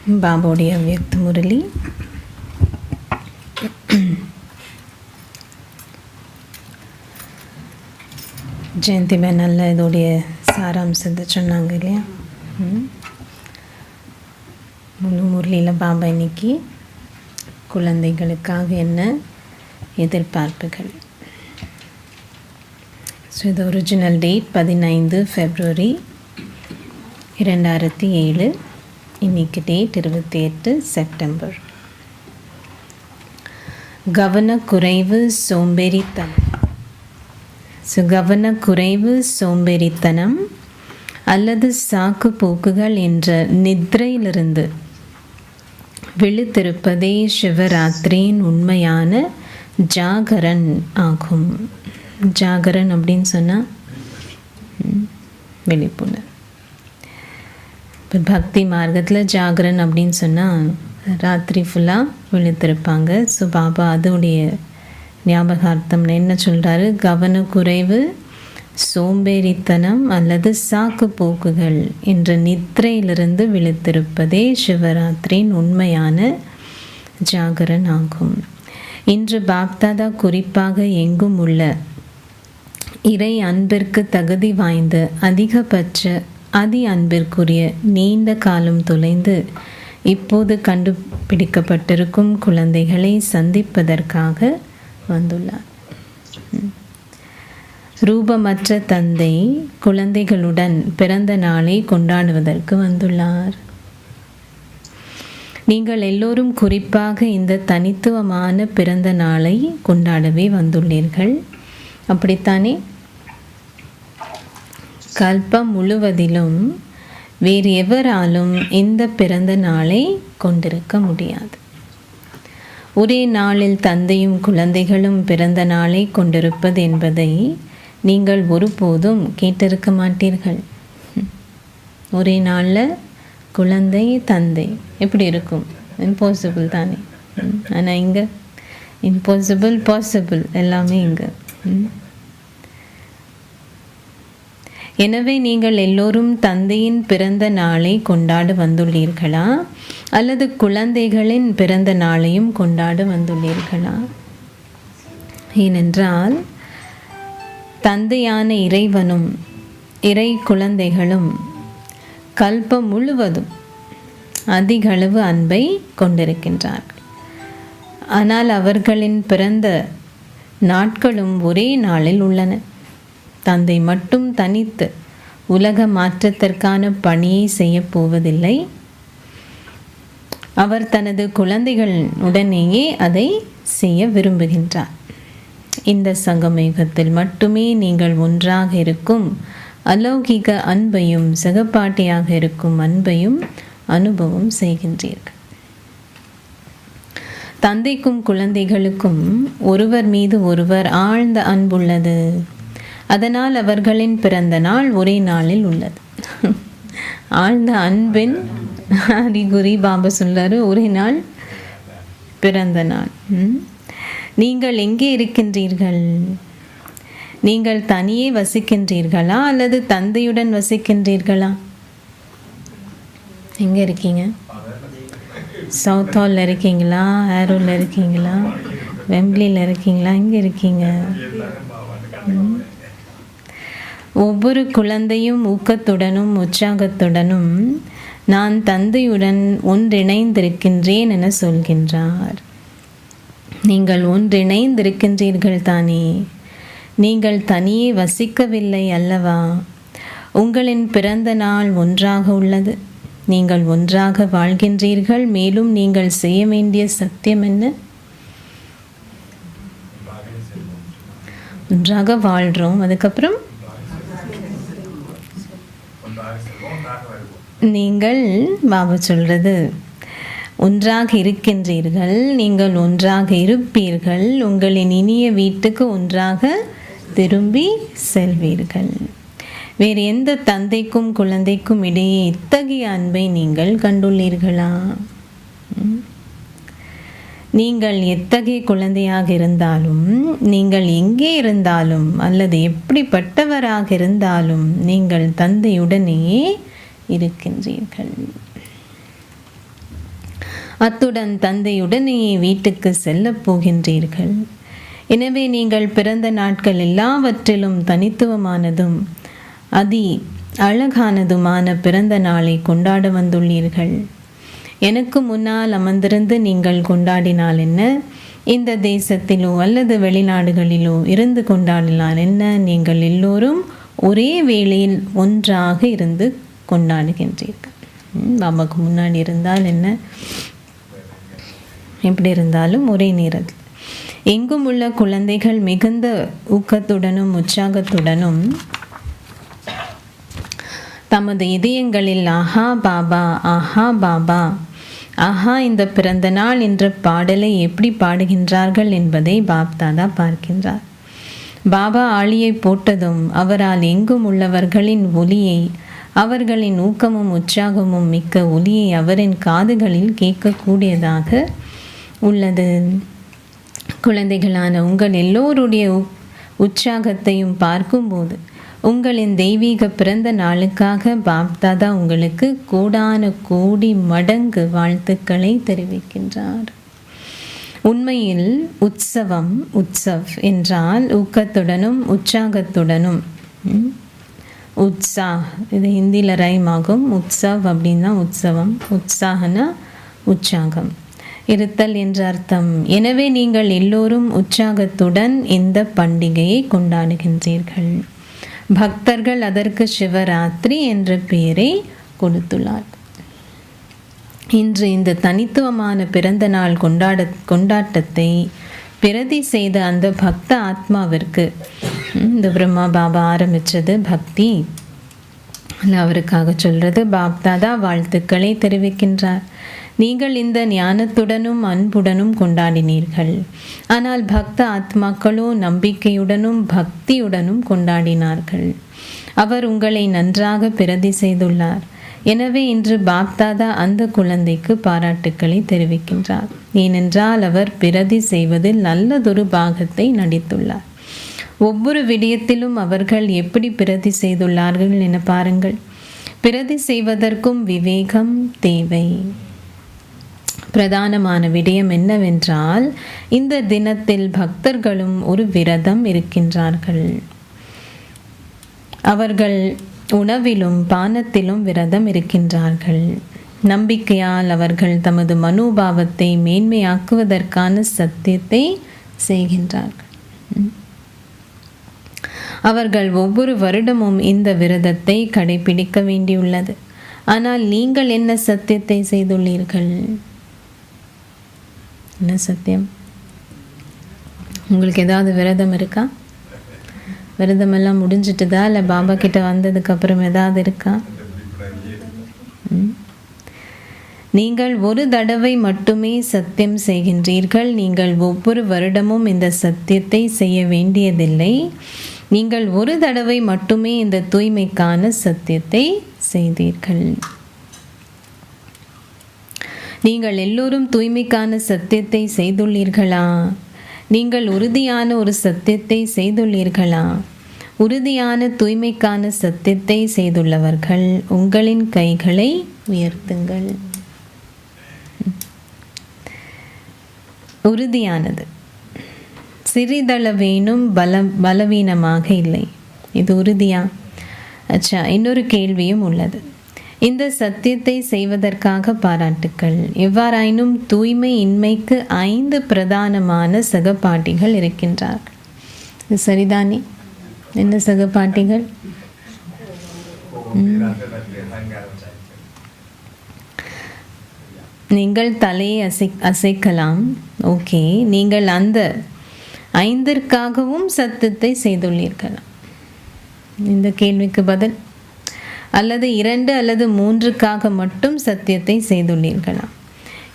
பாபாவுடைய அவ்யக்த முரளி. ஜெயந்தி நல்ல இதோடைய சாராம்சத்தை சொன்னாங்க இல்லையா. முழு முரளியில் பாபா இன்னைக்கு குழந்தைகளுக்காக என்ன எதிர்பார்ப்புகள். ஸோ இது ஒரிஜினல் டேட் 15 February 2007. இன்னைக்கு டேட் 28 September. கவனக்குறைவு சோம்பேறித்தனம். ஸோ கவனக்குறைவு சோம்பேறித்தனம் அல்லது சாக்கு போக்குகள் என்ற நித்ரையிலிருந்து விழித்திருப்பதே சிவராத்திரியின் உண்மையான ஜாகரன் ஆகும். ஜாகரன் அப்படின்னு சொன்னால் விழிப்புணர்வு. இப்போ பக்தி மார்க்கத்தில் ஜாகரன் அப்படின்னு சொன்னால் ராத்திரி ஃபுல்லாக விழித்திருப்பாங்க. ஸோ பாபா அதோடைய ஞாபகார்த்தம் என்ன சொல்கிறாரு? கவனக்குறைவு சோம்பேறித்தனம் அல்லது சாக்கு போக்குகள் என்ற நித்ரையிலிருந்து விழித்திருப்பதே சிவராத்திரியின் உண்மையான ஜாகரன் ஆகும். இன்று பாப்தாதா குறிப்பாக எங்கும் உள்ள இறை அன்பிற்கு தகுதி வாய்ந்த அதிகபட்ச அதி அன்பிற்குரிய நீண்ட காலம் தொலைந்து இப்போது கண்டுபிடிக்கப்பட்டிருக்கும் குழந்தைகளை சந்திப்பதற்காக வந்துள்ளார். ரூபமற்ற தந்தை குழந்தைகளுடன் பிறந்த நாளை கொண்டாடுவதற்கு வந்துள்ளார். நீங்கள் எல்லோரும் குறிப்பாக இந்த தனித்துவமான பிறந்த நாளை கொண்டாடவே வந்துள்ளீர்கள், அப்படித்தானே? கல்பம் முழுவதிலும் வேறு எவராலும் இந்த பிறந்த நாளை கொண்டிருக்க முடியாது. ஒரே நாளில் தந்தையும் குழந்தைகளும் பிறந்த நாளை கொண்டிருப்பது என்பதை நீங்கள் ஒருபோதும் கேட்டிருக்க மாட்டீர்கள். ஒரே நாளில் குழந்தை தந்தை எப்படி இருக்கும்? இம்பாசிபிள் தானே. ஆனால் இங்கே இம்பாசிபிள் பாசிபிள் எல்லாமே இங்கே. எனவே நீங்கள் எல்லோரும் தந்தையின் பிறந்த நாளை கொண்டாட வந்துள்ளீர்களா அல்லது குழந்தைகளின் பிறந்த நாளையும் கொண்டாட வந்துள்ளீர்களா? ஏனென்றால் தந்தையான இறைவனும் இறை குழந்தைகளும் கல்பம் முழுவதும் அதிகளவு அன்பை கொண்டிருக்கின்றார்கள். ஆனால் அவர்களின் பிறந்த நாட்களும் ஒரே நாளில் உள்ளன. தந்தை மட்டும் தனித்து உலக மாற்றத்திற்கான பணியை செய்ய போவதில்லை. அவர் தனது குழந்தைகளுடனேயே அதை செய்ய விரும்புகின்றார். இந்த சங்கமயுகத்தில் மட்டுமே நீங்கள் ஒன்றாக இருக்கும் அலௌகிக அன்பையும் சகபாட்டியாக இருக்கும் அன்பையும் அனுபவம் செய்கின்றீர்கள். தந்தைக்கும் குழந்தைகளுக்கும் ஒருவர் மீது ஒருவர் ஆழ்ந்த அன்புள்ளது. அதனால் அவர்களின் பிறந்த நாள் ஒரே நாளில் உள்ளது. ஆழ்ந்த அன்பின் அறிகுறி பாபா சொல்றாரு, ஒரே நாள் பிறந்த நாள். நீங்கள் எங்கே இருக்கின்றீர்கள்? நீங்கள் தனியே வசிக்கின்றீர்களா அல்லது தந்தையுடன் வசிக்கின்றீர்களா? எங்கே இருக்கீங்க? சவுத் ஹாலில் இருக்கீங்களா? ஏரோவில் இருக்கீங்களா? வெம்ப்ளியில் இருக்கீங்களா? எங்கே இருக்கீங்க? ஒவ்வொரு குழந்தையும் ஊக்கத்துடனும் உற்சாகத்துடனும் நான் தந்தையுடன் ஒன்றிணைந்திருக்கின்றேன் என சொல்கின்றார். நீங்கள் ஒன்றிணைந்திருக்கின்றீர்கள் தானே? நீங்கள் தனியே வசிக்கவில்லை அல்லவா? உங்களின் பிறந்த நாள் ஒன்றாக உள்ளது. நீங்கள் ஒன்றாக வாழ்கின்றீர்கள். மேலும் நீங்கள் செய்ய வேண்டிய சத்தியம் என்ன? ஒன்றாக வாழ்கிறோம். அதுக்கப்புறம் நீங்கள் பாபா சொல்றது ஒன்றாக இருக்கின்றீர்கள். நீங்கள் ஒன்றாக இருப்பீர்கள். உங்களின் இனிய வீட்டுக்கு ஒன்றாக திரும்பி செல்வீர்கள். வேறு எந்த தந்தைக்கும் குழந்தைக்கும் இடையே இத்தகைய அன்பை நீங்கள் கண்டுள்ளீர்களா? நீங்கள் எத்தகைய குழந்தையாக இருந்தாலும், நீங்கள் எங்கே இருந்தாலும் அல்லது எப்படிப்பட்டவராக இருந்தாலும் நீங்கள் தந்தையுடனே இருக்கின்றீர்கள். அத்துடன் தந்தையுடனே வீட்டுக்கு செல்லப் போகின்றீர்கள். எனவே நீங்கள் பிறந்த நாட்கள் எல்லாவற்றிலும் தனித்துவமானதும் அதி அழகானதுமான பிறந்த நாளை கொண்டாட வந்துள்ளீர்கள். எனக்கு முன்னால் அமர்ந்திருந்து நீங்கள் கொண்டாடினால் என்ன, இந்த தேசத்திலோ அல்லது வெளிநாடுகளிலோ இருந்து கொண்டாடினால் என்ன, நீங்கள் எல்லோரும் ஒரே வேளையில் ஒன்றாக இருந்து கொண்டாடுகின்றீர்கள். நமக்கு முன்னாடி இருந்தால் என்ன, எப்படி இருந்தாலும் ஒரே நேரத்தில். எங்கும் உள்ள குழந்தைகள் மிகுந்த ஊக்கத்துடனும் உற்சாகத்துடனும் தமது இதயங்களில் ஆஹா பாபா, ஆஹா பாபா, ஆஹா இந்த பிறந்த நாள் என்ற பாடலை எப்படி பாடுகின்றார்கள் என்பதை பாப்தாதா பார்க்கின்றார். பாபா ஆளியை போட்டதும் அவரால் எங்கும் உள்ளவர்களின் ஒலியை, அவர்களின் ஊக்கமும் உற்சாகமும் மிக்க ஒலியை அவரின் காதுகளில் கேட்கக்கூடியதாக உள்ளது. குழந்தைகளான உங்கள் எல்லோருடைய உற்சாகத்தையும் பார்க்கும்போது உங்களின் தெய்வீக பிறந்த நாளுக்காக பாப்தாதா உங்களுக்கு கோடான கோடி மடங்கு வாழ்த்துக்களை தெரிவிக்கின்றார். உண்மையில் உற்சவ் என்றால் ஊக்கத்துடனும் உற்சாகத்துடனும், இது ஹிந்தியில் ரைம் ஆகும். உற்சவ் அப்படின்னா உற்சவம், உற்சாகனா உற்சாகம் இருத்தல் என்ற அர்த்தம். எனவே நீங்கள் எல்லோரும் உற்சாகத்துடன் இந்த பண்டிகையை கொண்டாடுகின்றீர்கள். பக்தர்கள் அதற்கு சிவராத்திரி என்ற பெயரை கொடுத்துள்ளார். இன்று இந்த தனித்துவமான பிறந்த நாள் கொண்டாட்டத்தை பிரதி செய்த அந்த பக்த ஆத்மாவிற்கு இந்த பிரம்மா பாபா ஆரம்பித்தது பக்தி, அவருக்காக சொல்றது பாப்தாதா வாழ்த்துக்களை தெரிவிக்கின்றார். நீங்கள் இந்த ஞானத்துடனும் அன்புடனும் கொண்டாடினீர்கள். ஆனால் பக்த ஆத்மாக்களோ நம்பிக்கையுடனும் பக்தியுடனும் கொண்டாடினார்கள். அவர் உங்களை நன்றாக பிரதி செய்துள்ளார். எனவே இன்று பாப்தாதா அந்த குழந்தைக்கு பாராட்டுக்களை தெரிவிக்கின்றார். ஏனென்றால் அவர் பிரதி செய்வதில் நல்லதொரு பாகத்தை நடித்துள்ளார். ஒவ்வொரு விடயத்திலும் அவர்கள் எப்படி பிரதி செய்துள்ளார்கள் என பாருங்கள். பிரதி செய்வதற்கும் விவேகம் தேவை. பிரதானமான விடயம் என்னவென்றால், இந்த தினத்தில் பக்தர்களும் ஒரு விரதம் இருக்கின்றார்கள். அவர்கள் உணவிலும் பானத்திலும் விரதம் இருக்கின்றார்கள். நம்பிக்கையால் அவர்கள் தமது மனோபாவத்தை மேன்மையாக்குவதற்கான சத்தியத்தை செய்கின்றார்கள். அவர்கள் ஒவ்வொரு வருடமும் இந்த விரதத்தை கடைபிடிக்க வேண்டியுள்ளது. ஆனால் நீங்கள் என்ன சத்தியத்தை செய்துள்ளீர்கள்? என்ன சத்தியம்? உங்களுக்கு ஏதாவது விரதம் இருக்கா? விரதமெல்லாம் முடிஞ்சிட்டுதா, இல்லை பாபா கிட்ட வந்ததுக்கு அப்புறம் ஏதாவது இருக்கா? நீங்கள் ஒரு தடவை மட்டுமே சத்தியம் செய்கின்றீர்கள். நீங்கள் ஒவ்வொரு வருடமும் இந்த சத்தியத்தை செய்ய வேண்டியதில்லை. நீங்கள் ஒரு தடவை மட்டுமே இந்த தூய்மைக்கான சத்தியத்தை செய்தீர்கள். நீங்கள் எல்லோரும் தூய்மைக்கான சத்தியத்தை செய்துள்ளீர்களா? நீங்கள் உறுதியான ஒரு சத்தியத்தை செய்துள்ளீர்களா? உறுதியான தூய்மைக்கான சத்தியத்தை செய்துள்ளவர்கள் உங்களின் கைகளை உயர்த்துங்கள். உறுதியானது சிறிதளவேனும் பலவீனமாக இல்லை. இது உறுதியா? அச்சா, இன்னொரு கேள்வியும் உள்ளது. இந்த சத்தியத்தை செய்வதற்காக பாராட்டுக்கள். எவ்வாறாயினும் தூய்மை இன்மைக்கு 5 பிரதானமான சகபாட்டிகள் இருக்கின்றார்கள். இது சரிதானே? என்ன சகபாட்டிகள்? நீங்கள் தலையை அசைக்கலாம். ஓகே, நீங்கள் அந்த 5ற்காகவும் சத்தியத்தை செய்துள்ளீர்களா? இந்த கேள்விக்கு பதில். அல்லது 2 அல்லது 3க்காக மட்டும் சத்தியத்தை செய்துள்ளீர்களா?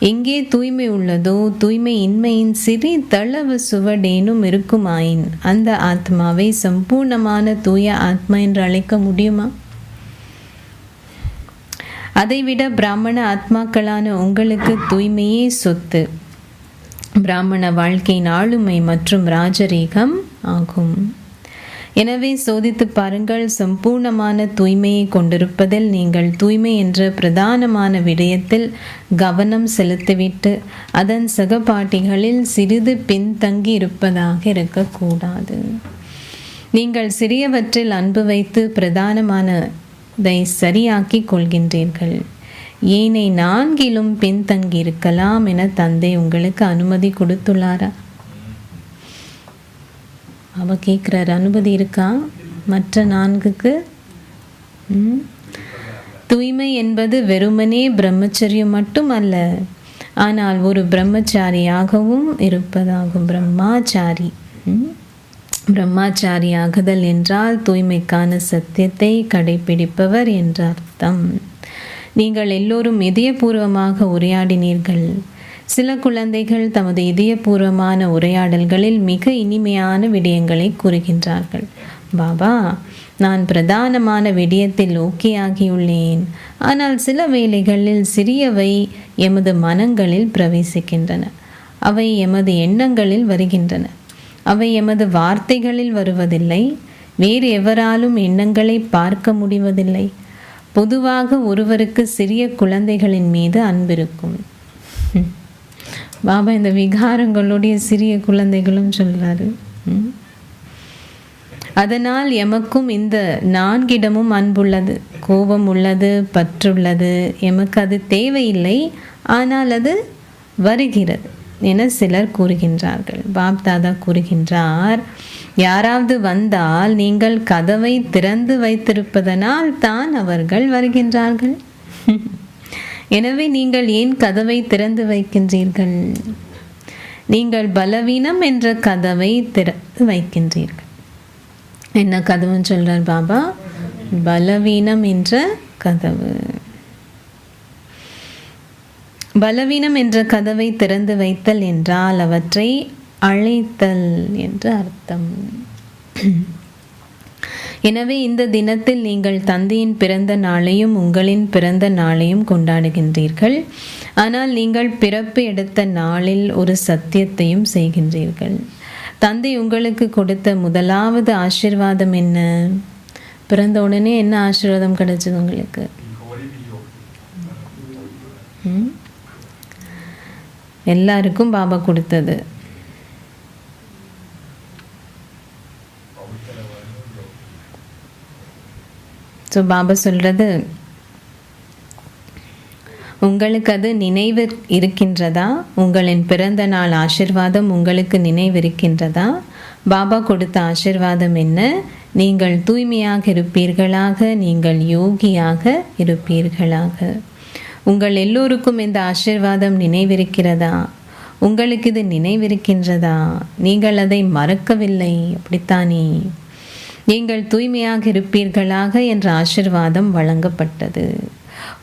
எங்கே தூய்மை உள்ளதோ, தூய்மை இன்மையின் சிறிதளவு சுவடேனும் இருக்குமாயின் அந்த ஆத்மாவை சம்பூர்ணமான தூய ஆத்மா என்று அழைக்க முடியுமா? அதைவிட பிராமண ஆத்மாக்களான உங்களுக்கு தூய்மையே சொத்து. பிராமண வாழ்க்கையின் ஆளுமை மற்றும் ராஜரீகம் ஆகும். எனவே சோதித்து பாருங்கள். சம்பூர்ணமான தூய்மையை கொண்டிருப்பதில் நீங்கள் தூய்மை என்ற பிரதானமான விடயத்தில் கவனம் செலுத்திவிட்டு அதன் சகபாட்டிகளில் சிறிது பின்தங்கி இருப்பதாக இருக்கக்கூடாது. நீங்கள் சிறியவற்றில் அன்பு வைத்து பிரதானமானதை சரியாக்கி கொள்கின்றீர்கள். ஏனை 4 பின்தங்கி இருக்கலாம் என தந்தை உங்களுக்கு அனுமதி கொடுத்துள்ளாரா? அவ கேட்குறாரு, அனுமதி இருக்கா மற்ற 4க்கு? தூய்மை என்பது வெறுமனே பிரம்மச்சரியம் மட்டும் அல்ல, ஆனால் ஒரு பிரம்மச்சாரியாகவும் இருப்பதாகும். பிரம்மாச்சாரி ஆகுதல் என்றால் தூய்மைக்கான சத்தியத்தை கடைபிடிப்பவர் என்ற அர்த்தம். நீங்கள் எல்லோரும் இதயபூர்வமாக உரையாடினீர்கள். சில குழந்தைகள் தமது இதயபூர்வமான உரையாடல்களில் மிக இனிமையான விடயங்களை கூறுகின்றார்கள். பாபா, நான் பிரதானமான விடயத்தில் ஓகே ஆகியுள்ளேன். ஆனால் சில வேளைகளில் சிறியவை எமது மனங்களில் பிரவேசிக்கின்றன. அவை எமது எண்ணங்களில் வருகின்றன. அவை எமது வார்த்தைகளில் வருவதில்லை. வேறு எவராலும் எண்ணங்களை பார்க்க முடிவதில்லை. பொதுவாக ஒருவருக்கு சிறிய குழந்தைகளின் மீது அன்பிருக்கும். பாபா இந்த விகாரங்களுடைய சிறிய குழந்தைகளும் சொல்றாரு. அதனால் எமக்கும் இந்த 4 அன்புள்ளது, கோபம் உள்ளது, பற்றுள்ளது. எமக்கு அது தேவையில்லை, ஆனால் அது வருகிறது என சிலர் கூறுகின்றார்கள். பாப் தாதா கூறுகின்றார், யாராவது வந்தால் நீங்கள் கதவை திறந்து வைத்திருப்பதனால் தான் அவர்கள் வருகின்றார்கள். எனவே நீங்கள் ஏன் கதவை திறந்து வைக்கின்றீர்கள்? நீங்கள் பலவீனம் என்ற கதவை திறந்து வைக்கின்றீர்கள். என்ன கதவுன்னு சொல்றார் பாபா? பலவீனம் என்ற கதவு. பலவீனம் என்ற கதவை திறந்து வைத்தல் என்றால் அவற்றை அழைத்தல் என்று அர்த்தம். எனவே இந்த தினத்தில் நீங்கள் தந்தையின் பிறந்த நாளையும் உங்களின் பிறந்த நாளையும் கொண்டாடுகின்றீர்கள். ஆனால் நீங்கள் பிறப்பு எடுத்த நாளில் ஒரு சத்தியத்தையும் செய்கின்றீர்கள். தந்தை உங்களுக்கு கொடுத்த முதலாவது ஆசீர்வாதம் என்ன? பிறந்த உடனே என்ன ஆசீர்வாதம் கிடைச்சது உங்களுக்கு? எல்லாருக்கும் பாபா கொடுத்தது. ஸோ பாபா சொல்கிறது, உங்களுக்கு அது நினைவு இருக்கின்றதா? உங்களின் பிறந்த நாள் ஆசீர்வாதம் உங்களுக்கு நினைவிருக்கின்றதா? பாபா கொடுத்த ஆசீர்வாதம் என்ன? நீங்கள் தூய்மையாக இருப்பீர்களாக, நீங்கள் யோகியாக இருப்பீர்களாக. உங்கள் எல்லோருக்கும் இந்த ஆசீர்வாதம் நினைவிருக்கிறதா? உங்களுக்கு இது நினைவிருக்கின்றதா? நீங்கள் அதை மறக்கவில்லை, அப்படித்தானே? நீங்கள் தூய்மையாக இருப்பீர்களாக என்ற ஆசீர்வாதம் வழங்கப்பட்டது.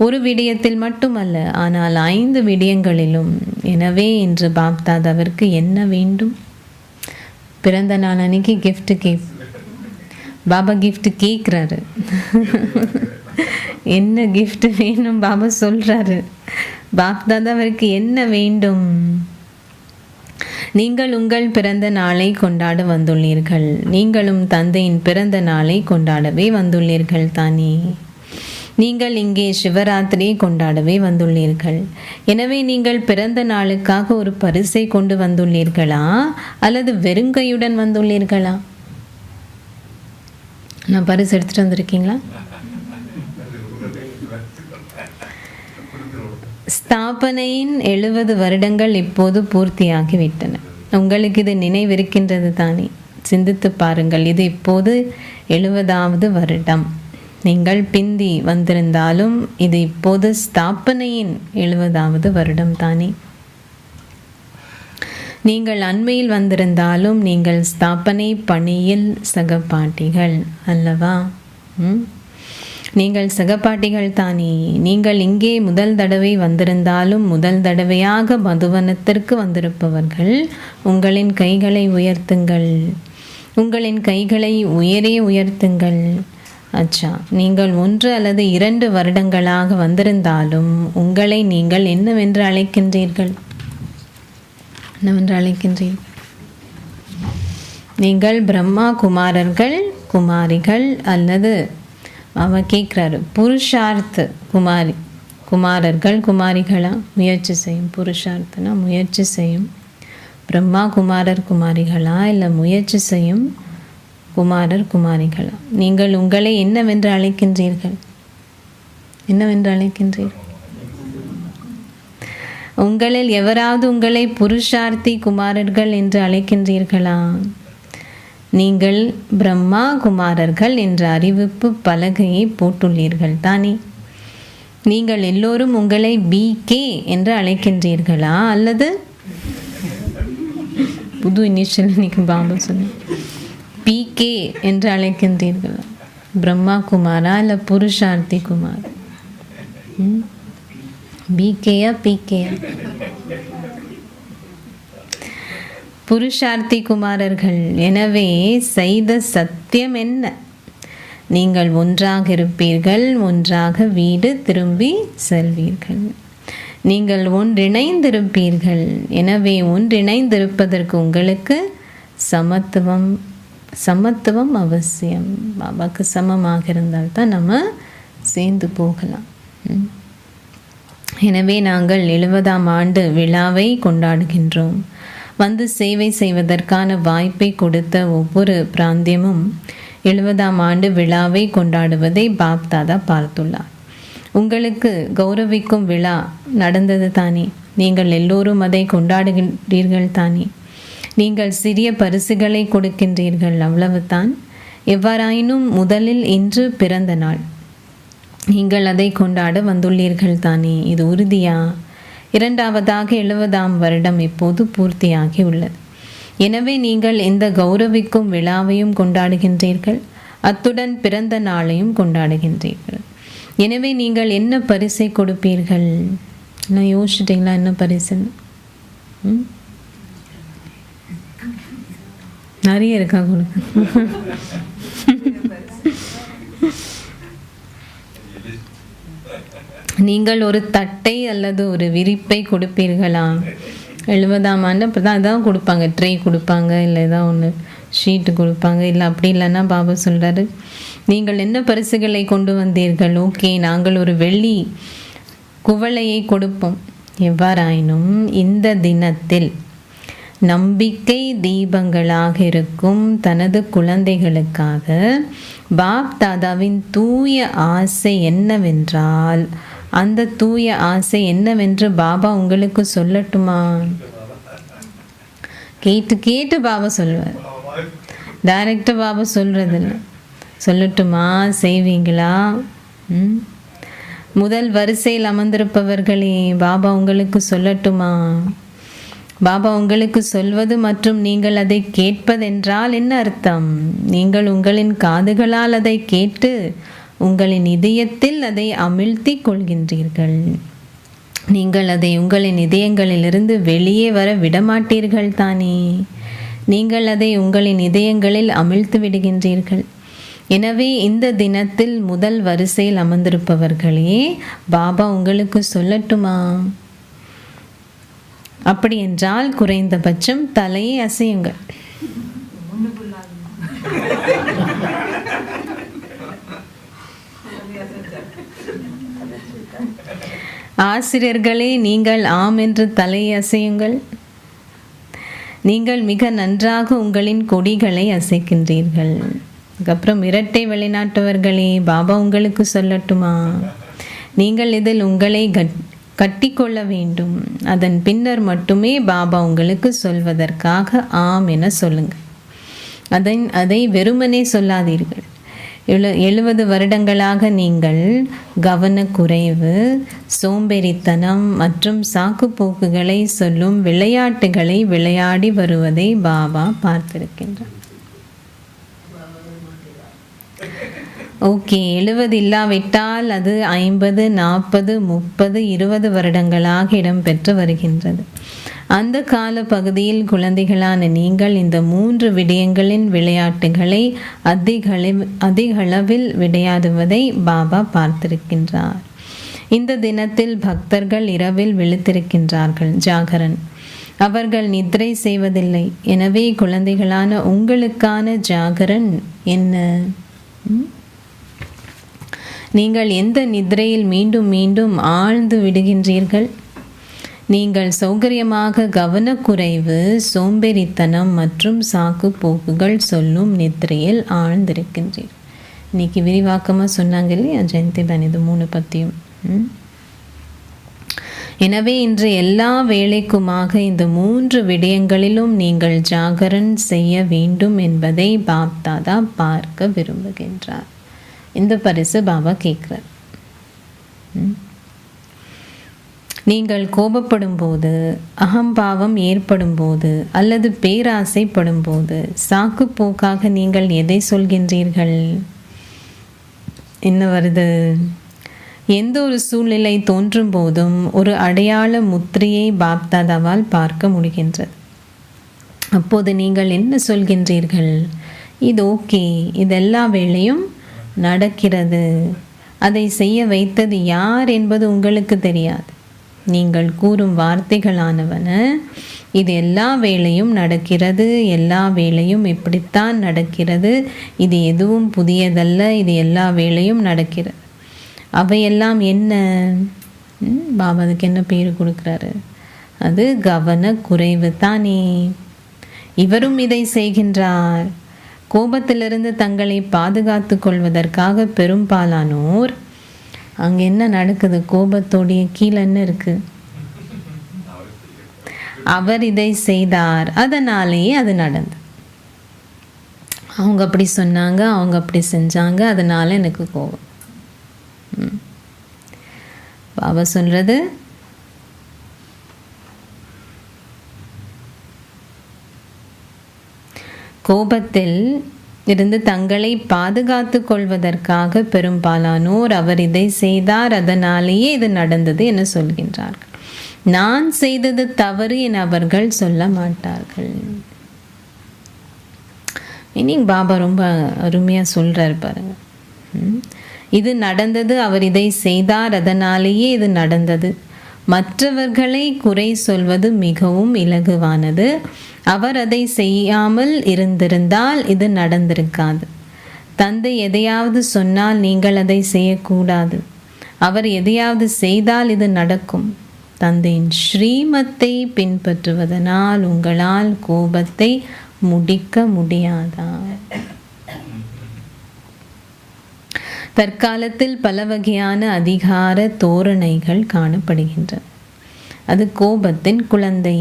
ஒரு விடயத்தில் மட்டுமல்ல, ஆனால் 5 விடயங்களிலும். எனவே இன்று பாப்தாதாவிற்கு என்ன வேண்டும்? பிறந்த நாள் அன்னைக்கு கிஃப்ட் பாபா கிஃப்ட் கேட்குறாரு. என்ன கிஃப்ட் வேணும் பாபா சொல்றாரு. பாப்தாதாவிற்கு என்ன வேண்டும்? நீங்கள் உங்கள் பிறந்த நாளை கொண்டாட வந்துள்ளீர்கள். நீங்களும் தந்தையின் பிறந்த நாளை கொண்டாடவே வந்துள்ளீர்கள் தானே? நீங்கள் இங்கே சிவராத்திரியை கொண்டாடவே வந்துள்ளீர்கள். எனவே நீங்கள் பிறந்த நாளுக்காக ஒரு பரிசை கொண்டு வந்துள்ளீர்களா அல்லது வெறுங்கையுடன் வந்துள்ளீர்களா? நான் பரிசு எடுத்துட்டு வந்திருக்கீங்களா? ஸ்தாபனையின் 70 வருடங்கள் இப்போது பூர்த்தியாகிவிட்டன. உங்களுக்கு இது நினைவிருக்கின்றது தானே? சிந்தித்து பாருங்கள். இது இப்போது 70வது வருடம். நீங்கள் பிந்தி வந்திருந்தாலும் இது இப்போது ஸ்தாபனையின் 70வது வருடம் தானே? நீங்கள் அண்மையில் வந்திருந்தாலும் நீங்கள் ஸ்தாபனை பணியில் சகபாட்டிகள் அல்லவா? நீங்கள் சகபாட்டிகள் தானே. நீங்கள் இங்கே முதல் தடவை வந்திருந்தாலும் முதல் தடவையாக மதுவனத்திற்கு வந்திருப்பவர்கள் உங்களின் கைகளை உயர்த்துங்கள். உங்களின் கைகளை உயரே உயர்த்துங்கள். அச்சா, நீங்கள் 1 அல்லது 2 வருடங்களாக வந்திருந்தாலும் உங்களை நீங்கள் என்னவென்று அழைக்கின்றீர்கள்? என்னவென்று அழைக்கின்றீர்கள்? நீங்கள் பிரம்மா குமாரர்கள் குமாரிகள் அல்லது அவன் கேட்குறாரு புருஷார்த்த குமாரர்கள் குமாரிகளா முயற்சி செய்யும். புருஷார்த்தனா முயற்சி செய்யும் பிரம்மா குமாரர் குமாரிகளா இல்லை முயற்சி செய்யும் குமாரர் குமாரிகளா? நீங்கள் உங்களை என்னவென்று அழைக்கின்றீர்கள்? என்னவென்று அழைக்கின்றீர்கள்? உங்களில் எவராவது உங்களை புருஷார்த்தி குமாரர்கள் என்று அழைக்கின்றீர்களா? நீங்கள் பிரம்மா குமாரர்கள் என்ற அறிவிப்பு பலகையை போட்டுள்ளீர்கள் தானே? நீங்கள் எல்லோரும் உங்களை BK என்று அழைக்கின்றீர்களா அல்லது புது இனிஷியல் இன்னைக்கு பாபா சொன்ன PK என்று அழைக்கின்றீர்களா? பிரம்மா குமாரா இல்லை புருஷார்த்தி குமார்? BKயா PKயா? புருஷார்த்தி குமாரர்கள். எனவே செய்த சத்தியம் என்ன? நீங்கள் ஒன்றாக இருப்பீர்கள், ஒன்றாக வீடு திரும்பி செல்வீர்கள். நீங்கள் ஒன்றிணைந்திருப்பீர்கள். எனவே ஒன்றிணைந்திருப்பதற்கு உங்களுக்கு சமத்துவம் அவசியம். பாபாவுக்கு சமமாக இருந்தால்தான் நம்ம சேர்ந்து போகலாம். எனவே நாங்கள் 70ஆம் ஆண்டு விழாவை கொண்டாடுகின்றோம். வந்து சேவை செய்வதற்கான வாய்ப்பை கொடுத்த ஒவ்வொரு பிராந்தியமும் 70ஆம் ஆண்டு விழாவை கொண்டாடுவதை பாப் தாதா பார்த்துள்ளார். உங்களுக்கு கௌரவிக்கும் விழா நடந்தது தானே? நீங்கள் எல்லோரும் அதை கொண்டாடுகின்றீர்கள் தானே? நீங்கள் சிறிய பரிசுகளை கொடுக்கின்றீர்கள், அவ்வளவுதான். எவ்வாறாயினும் முதலில் இன்று பிறந்த நாள், நீங்கள் அதை கொண்டாட வந்துள்ளீர்கள் தானே? இது உறுதியா? இரண்டாவதாக 70ஆம் வருடம் இப்போது பூர்த்தியாகி உள்ளது. எனவே நீங்கள் இந்த கௌரவிக்கும் விழாவையும் கொண்டாடுகின்றீர்கள், அத்துடன் பிறந்த நாளையும் கொண்டாடுகின்றீர்கள். எனவே நீங்கள் என்ன பரிசை கொடுப்பீர்கள்? நான் யோசிச்சிட்டிங்களா என்ன பரிசுன்னு? நிறைய இருக்கா கொடுக்க? நீங்கள் ஒரு தட்டை அல்லது ஒரு விரிப்பை கொடுப்பீர்களா? 70ஆம் ஆண்டு அப்போ தான் அதான் கொடுப்பாங்க. ட்ரே கொடுப்பாங்க, இல்லை ஏதாவது ஒன்று ஷீட்டு கொடுப்பாங்க. இல்லை அப்படி இல்லைன்னா பாபா சொல்கிறாரு, நீங்கள் என்ன பரிசுகளை கொண்டு வந்தீர்கள்? ஓகே, நாங்கள் ஒரு வெள்ளி குவளையை கொடுப்போம். எவ்வாறாயினும் இந்த தினத்தில் நம்பிக்கை தீபங்களாக இருக்கும் தனது குழந்தைகளுக்காக பாப் தாதாவின் தூய ஆசை என்னவென்றால், அந்த தூய ஆசை என்னவென்று பாபா உங்களுக்கு சொல்லட்டுமா? கேட்டு கேட்டு பாபா சொல்லுவார், டைரக்டாக பாபா சொல்றதில்லை. சொல்லட்டுமா? செய்வீங்களா? முதல் வரிசையில் அமர்ந்திருப்பவர்களே, பாபா உங்களுக்கு சொல்லட்டுமா? பாபா உங்களுக்கு சொல்வது மற்றும் நீங்கள் அதை கேட்பதென்றால் என்ன அர்த்தம்? நீங்கள் உங்களின் காதுகளால் அதை கேட்டு உங்களின் இதயத்தில் அதை அமிழ்த்தி கொள்கின்றீர்கள். நீங்கள் அதை உங்களின் இதயங்களிலிருந்து வெளியே வர விடமாட்டீர்கள் தானே? நீங்கள் அதை உங்களின் இதயங்களில் அமிழ்த்து விடுகின்றீர்கள். எனவே இந்த தினத்தில் முதல் வரிசையில் அமர்ந்திருப்பவர்களே, பாபா உங்களுக்கு சொல்லட்டுமா? அப்படி என்றால் குறைந்தபட்சம் தலையை அசையுங்கள். ஆசிரியர்களே, நீங்கள் ஆம் என்று தலையை அசையுங்கள். நீங்கள் மிக நன்றாக உங்களின் கொடிகளை அசைக்கின்றீர்கள். அதுக்கப்புறம் இரட்டை வெளிநாட்டவர்களே, பாபா உங்களுக்கு சொல்லட்டுமா? நீங்கள் இதில் உங்களை கட்டிக்கொள்ள வேண்டும். அதன் பின்னர் மட்டுமே பாபா உங்களுக்கு சொல்வதற்காக ஆம் என சொல்லுங்கள். அதை வெறுமனே சொல்லாதீர்கள். 70 வருடங்களாக நீங்கள் கவனக்குறைவு, சோம்பேறித்தனம் மற்றும் சாக்குப்போக்குகளை சொல்லும் விளையாட்டுகளை விளையாடி வருவதை பாபா பார்த்திருக்கின்றார். ஓகே, 70 இல்லாவிட்டால் அது 50, 40, 30, 20 வருடங்களாக இடம்பெற்று வருகின்றது. அந்த கால பகுதியில் குழந்தைகளான நீங்கள் இந்த 3 விடயங்களின் விளையாட்டுகளை அதிகளவில் விளையாடுவதை பாபா பார்த்திருக்கின்றார். இந்த தினத்தில் பக்தர்கள் இரவில் விழித்திருக்கின்றார்கள், ஜாகரன். அவர்கள் நித்திரை செய்வதில்லை. எனவே குழந்தைகளான உங்களுக்கான ஜாகரன் என்ன? நீங்கள் எந்த நித்திரையில் மீண்டும் மீண்டும் ஆழ்ந்து விடுகின்றீர்கள்? நீங்கள் சௌகரியமாக கவனக்குறைவு, சோம்பேறித்தனம் மற்றும் சாக்கு போக்குகள் சொல்லும் நித்திரையில் ஆழ்ந்திருக்கின்றீர்கள். இன்னைக்கு விரிவாக்கமாக சொன்னாங்க இல்லையா ஜெயந்தி பேன், இது 3 பற்றியும். எனவே இன்று எல்லா வேளைக்குமாக இந்த 3 விடயங்களிலும் நீங்கள் ஜாகரன் செய்ய வேண்டும் என்பதை பாப்தாதா பார்க்க விரும்புகின்றார். இந்த பரிசு பாபா கேட்குறார். நீங்கள் கோபப்படும் போது, அகம்பாவம் ஏற்படும் போது அல்லது பேராசைப்படும் போது சாக்கு போக்காக நீங்கள் எதை சொல்கின்றீர்கள்? என்ன வருது? எந்த ஒரு சூழ்நிலை தோன்றும் போதும் ஒரு அடையாள முத்திரையை பாப்தாதாவால் பார்க்க முடிகின்றது. அப்போது நீங்கள் என்ன சொல்கின்றீர்கள்? இது ஓகே, இது எல்லா வேளையும் நடக்கிறது. அதை செய்ய வைத்தது யார் என்பது உங்களுக்கு தெரியாது. நீங்கள் கூறும் வார்த்தைகளானவன இது எல்லா வேளையும் நடக்கிறது, எல்லா வேளையும் இப்படித்தான் நடக்கிறது, இது எதுவும் புதியதல்ல, இது எல்லா வேளையும் நடக்கிறது. அவையெல்லாம் என்ன? பாபா அதுக்கு என்ன பேர் கொடுக்குறாரு? அது கவன குறைவு தானே. இவரும் இதை செய்கின்றார். கோபத்திலிருந்து தங்களை பாதுகாத்து கொள்வதற்காக பெரும்பாலானோர், அங்கே என்ன நடக்குது? கோபத்தோடைய கீழே என்ன இருக்கு? அவர் இதை செய்தார், அதனாலேயே அது நடந்தது. அவங்க அப்படி சொன்னாங்க, அவங்க அப்படி செஞ்சாங்க, அதனால எனக்கு கோபம். பாபா சொல்றது கோபத்தில் இருந்து தங்களை பாதுகாத்து கொள்வதற்காக பெரும்பாலானோர் அவர் இதை செய்தார், அதனாலேயே இது நடந்தது என சொல்கின்றார்கள். நான் செய்தது தவறு என அவர்கள் சொல்ல மாட்டார்கள். மீனிங் பாபா ரொம்ப அருமையாக சொல்கிறார் பாருங்க. இது நடந்தது, அவர் இதை செய்தார், அதனாலேயே இது நடந்தது. மற்றவர்களை குறை சொல்வது மிகவும் இலகுவானது. அவர் அதை செய்யாமல் இருந்திருந்தால் இது நடந்திருக்காது. தந்தை எதையாவது சொன்னால் நீங்கள் அதை செய்யக்கூடாது. அவர் எதையாவது செய்தால் இது நடக்கும். தந்தையின் ஸ்ரீமத்தை பின்பற்றுவதனால் உங்களால் கோபத்தை முடிக்க முடியாதா? தற்காலத்தில் பல வகையான அதிகார தோரணைகள் காணப்படுகின்றன. அது கோபத்தின் குழந்தை.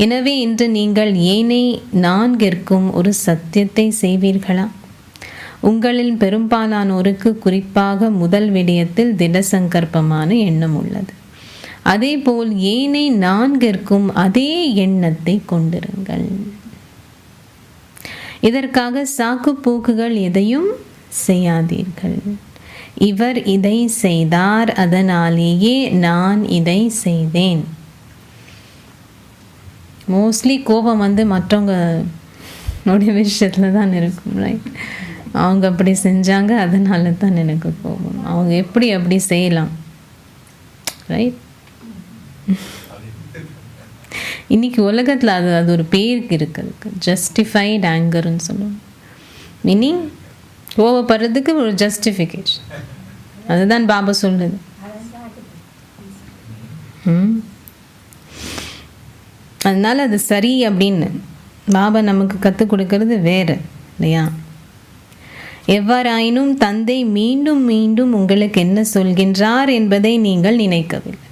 எனவே இன்று நீங்கள் ஏனை 4ற்கும் ஒரு சத்தியத்தை செய்வீர்களா? உங்களில் பெரும்பாலானோருக்கு குறிப்பாக முதல் விடயத்தில் திடசங்கற்பமான எண்ணம் உள்ளது. அதேபோல் ஏனை 4ற்கும் அதே எண்ணத்தை கொண்டிருங்கள். இதற்காக சாக்கு போக்குகள் எதையும் செய்யாதீர்கள். இவர் இதை செய்தார், அதனாலேயே நான் இதை செய்தேன். மோஸ்ட்லி கோபம் மற்றவங்களுடைய விஷயத்தில் தான் இருக்கும், ரைட்? அவங்க அப்படி செஞ்சாங்க, அதனால தான் எனக்கு கோபம். அவங்க எப்படி அப்படி செய்யலாம், ரைட்? இன்னைக்கு உலகத்தில் அது ஒரு பேருக்கு இருக்குது, ஜஸ்டிஃபைட் ஆங்கர்னு சொல்லுவாங்க. மீனிங் கோபப்படுறதுக்கு ஒரு ஜஸ்டிஃபிகேஷன். அதுதான் பாபா சொல்லுது. அதனால அது சரி அப்படின்னு பாபா நமக்கு கற்றுக் கொடுக்கறது வேறு, இல்லையா? எவ்வாறாயினும் தந்தை மீண்டும் மீண்டும் உங்களுக்கு என்ன சொல்கின்றார் என்பதை நீங்கள் நினைக்கவில்லை.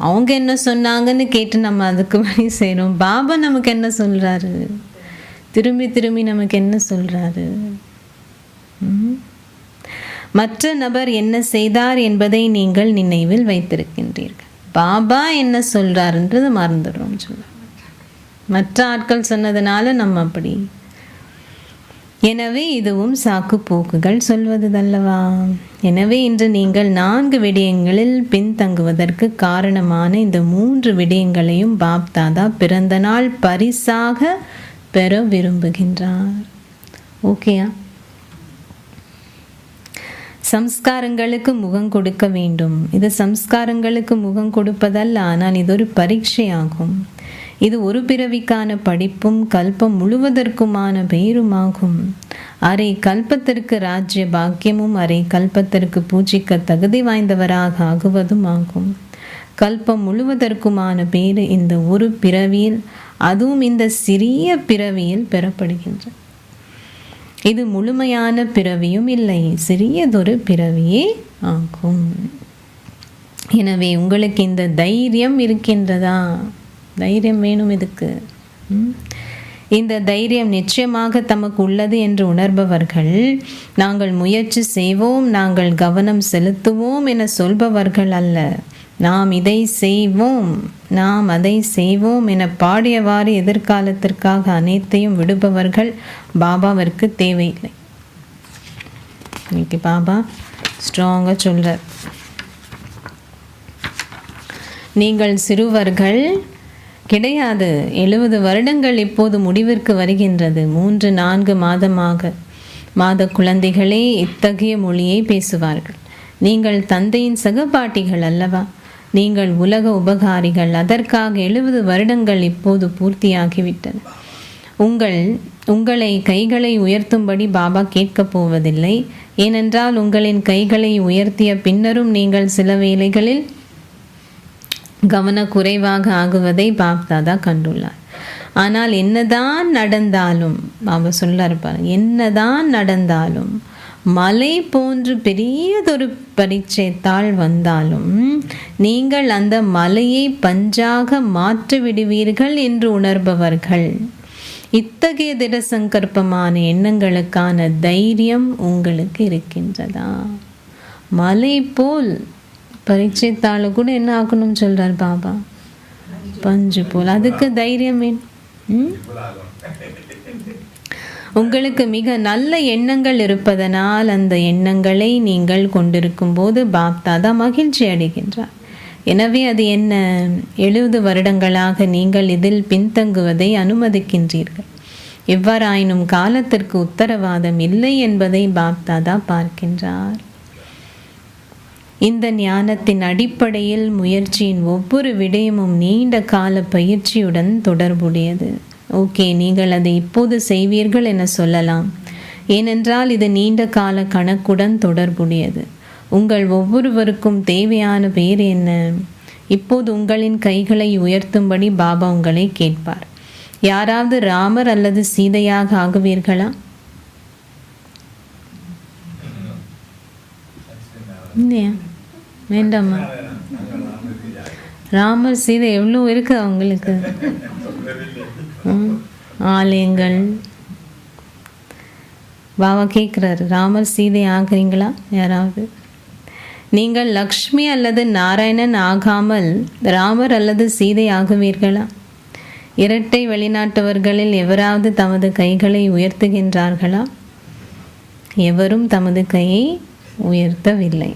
அவங்க என்ன சொன்னாங்கன்னு கேட்டு நம்ம அதுக்கு வழி செய்கிறோம். பாபா நமக்கு என்ன சொல்கிறாரு? திரும்பி திரும்பி நமக்கு என்ன சொல்கிறாரு? மற்ற நபர் என்ன செய்தார் என்பதை நீங்கள் நினைவில் வைத்திருக்கின்றீர்கள். பாபா என்ன சொல்கிறாருன்றது மறந்துடுறோம் சொல்ல. மற்ற ஆட்கள் சொன்னதுனால நம்ம அப்படி. எனவே இதுவும் சாக்கு போக்குகள் சொல்வதல்லவா? எனவே இன்று நீங்கள் 4 விடயங்களில் பின்தங்குவதற்கு காரணமான இந்த 3 விடயங்களையும் பாப்தாதா பிறந்த நாள் பரிசாக பெற விரும்புகின்றார். ஓகேயா? சம்ஸ்காரங்களுக்கு முகம் கொடுக்க வேண்டும். இது சம்ஸ்காரங்களுக்கு முகம் கொடுப்பதல்ல, ஆனால் இது ஒரு பரீட்சையாகும். இது ஒரு பிறவிக்கான படிப்பும் கல்பம் முழுவதற்குமான பெயருமாகும். அரை கல்பத்திற்கு ராஜ்ய பாக்கியமும் அரை கல்பத்திற்கு பூஜிக்க தகுதி வாய்ந்தவராக ஆகுவதும் ஆகும். கல்பம் முழுவதற்குமான பேரு இந்த ஒரு பிறவியில், அதுவும் இந்த சிறிய பிறவியில் பெறப்படுகின்றது. இது முழுமையான பிறவியும் இல்லை, சிறியதொரு பிறவியே ஆகும். எனவே உங்களுக்கு இந்த தைரியம் இருக்கின்றதா? தைரியம் வேணும் இதுக்கு. இந்த தைரியம் நிச்சயமாக தமக்கு உள்ளது என்று உணர்பவர்கள், நாங்கள் முயற்சி செய்வோம், நாங்கள் கவனம் செலுத்துவோம் என சொல்பவர்கள் அல்ல. நாம் இதை செய்வோம், நாம் அதை செய்வோம் என பாடியவாறு எதிர்காலத்திற்காக அனைத்தையும் விடுபவர்கள் பாபாவிற்கு தேவையில்லை. இன்னைக்கு பாபா ஸ்ட்ராங்காக சொல்கிறார், நீங்கள் சிறுவர்கள் கிடையாது. 70 வருடங்கள் இப்போது முடிவிற்கு வருகின்றது. 3-4 மாத குழந்தைகளே இத்தகைய மொழியை பேசுவார்கள். நீங்கள் தந்தையின் சகபாட்டிகள் அல்லவா? நீங்கள் உலக உபகாரிகள். அதற்காக 70 வருடங்கள் இப்போது பூர்த்தியாகிவிட்டன. உங்களை கைகளை உயர்த்தும்படி பாபா கேட்கப் போவதில்லை. ஏனென்றால் உங்களின் கைகளை உயர்த்திய பின்னரும் நீங்கள் சில வேளைகளில் கவனக்குறைவாக ஆகுவதை பாப்தாதா கண்டுள்ளார். ஆனால் என்னதான் நடந்தாலும், பாபா சொல்லார் பாருங்க, என்னதான் நடந்தாலும், மலை போன்று பெரியதொரு பரீட்சைத்தாள் வந்தாலும் நீங்கள் அந்த மலையை பஞ்சாக மாற்றி விடுவீர்கள் என்று உணர்பவர்கள். இத்தகைய திடசங்கற்பமான எண்ணங்களுக்கான தைரியம் உங்களுக்கு இருக்கின்றதா? மலை போல் பரீட்சைத்தாள் கூட என்ன ஆக்கணும்னு சொல்றார் பாபா? பஞ்சு போல். அதுக்கு தைரியம் வேணும். உங்களுக்கு மிக நல்ல எண்ணங்கள் இருப்பதனால் அந்த எண்ணங்களை நீங்கள் கொண்டிருக்கும் போது பாப்தாதா மகிழ்ச்சி அடைகின்றார். எனவே அது என்ன? 70 வருடங்களாக நீங்கள் இதில் பின்தங்குவதை அனுமதிக்கின்றீர்கள். எவ்வாறாயினும் காலத்திற்கு உத்தரவாதம் இல்லை என்பதை பாப்தாதா பார்க்கின்றார். இந்த ஞானத்தின் அடிப்படையில் முயற்சியின் ஒவ்வொரு விடயமும் நீண்ட கால பயிற்சியுடன் தொடர்புடையது. ஓகே, நீங்கள் அதை இப்போது செய்வீர்கள் என சொல்லலாம். ஏனென்றால் இது நீண்ட கால கணக்குடன் தொடர்புடையது. உங்கள் ஒவ்வொருவருக்கும் தேவையான பேர் என்ன? இப்போது உங்களின் கைகளை உயர்த்தும்படி பாபா உங்களை கேட்பார். யாராவது ராமர் அல்லது சீதையாக ஆகுவீர்களா? வேண்டாமா? ராமர் சீதை எவ்வளோ இருக்கு அவங்களுக்கு. ஆலயங்கள். பாபா கேட்குறாரு, ராமர் சீதை ஆகிறீங்களா யாராவது? நீங்கள் லக்ஷ்மி அல்லது நாராயணன் ஆகாமல் ராமர் அல்லது சீதை ஆகுவீர்களா? இரட்டை வெளிநாட்டவர்களில் எவராவது தமது கைகளை உயர்த்துகின்றார்களா? எவரும் தமது கையை உயர்த்தவில்லை.